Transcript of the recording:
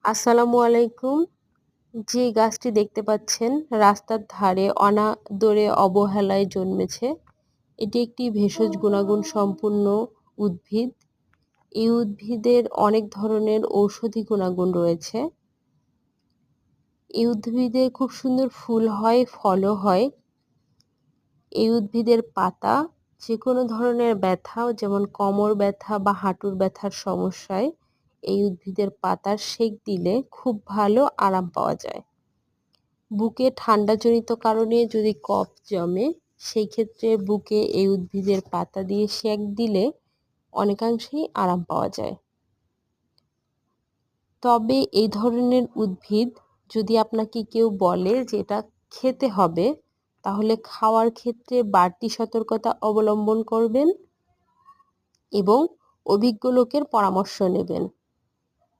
আসসালামু আলাইকুম। যে গাছটি দেখতে পাচ্ছেন রাস্তার ধারে অনাদরে অবহেলায় জন্মেছে। এটি একটি ভেষজ গুণাগুণ সম্পন্ন উদ্ভিদ। এই উদ্ভিদের অনেক ধরনের ঔষধি গুণাগুণ রয়েছে। এই উদ্ভিদে খুব সুন্দর ফুল হয়, ফলও হয়। এই উদ্ভিদের পাতা যেকোনো ধরনের ব্যথা যেমন কোমর ব্যথা বা হাঁটুর ব্যথার সমস্যায় এই উদ্ভিদের পাতার সেক দিলে খুব ভালো আরাম পাওয়া যায়। বুকে ঠান্ডাজনিত কারণে যদি কফ জমে সেই ক্ষেত্রে বুকে এই উদ্ভিদের পাতা দিয়ে সেক দিলে অনেকাংশেই আরাম পাওয়া যায়। তবে এই ধরনের উদ্ভিদ যদি আপনাকে কেউ বলে যে এটা খেতে হবে, তাহলে খাওয়ার ক্ষেত্রে বাড়তি সতর্কতা অবলম্বন করবেন এবং অভিজ্ঞ লোকের পরামর্শ নেবেন।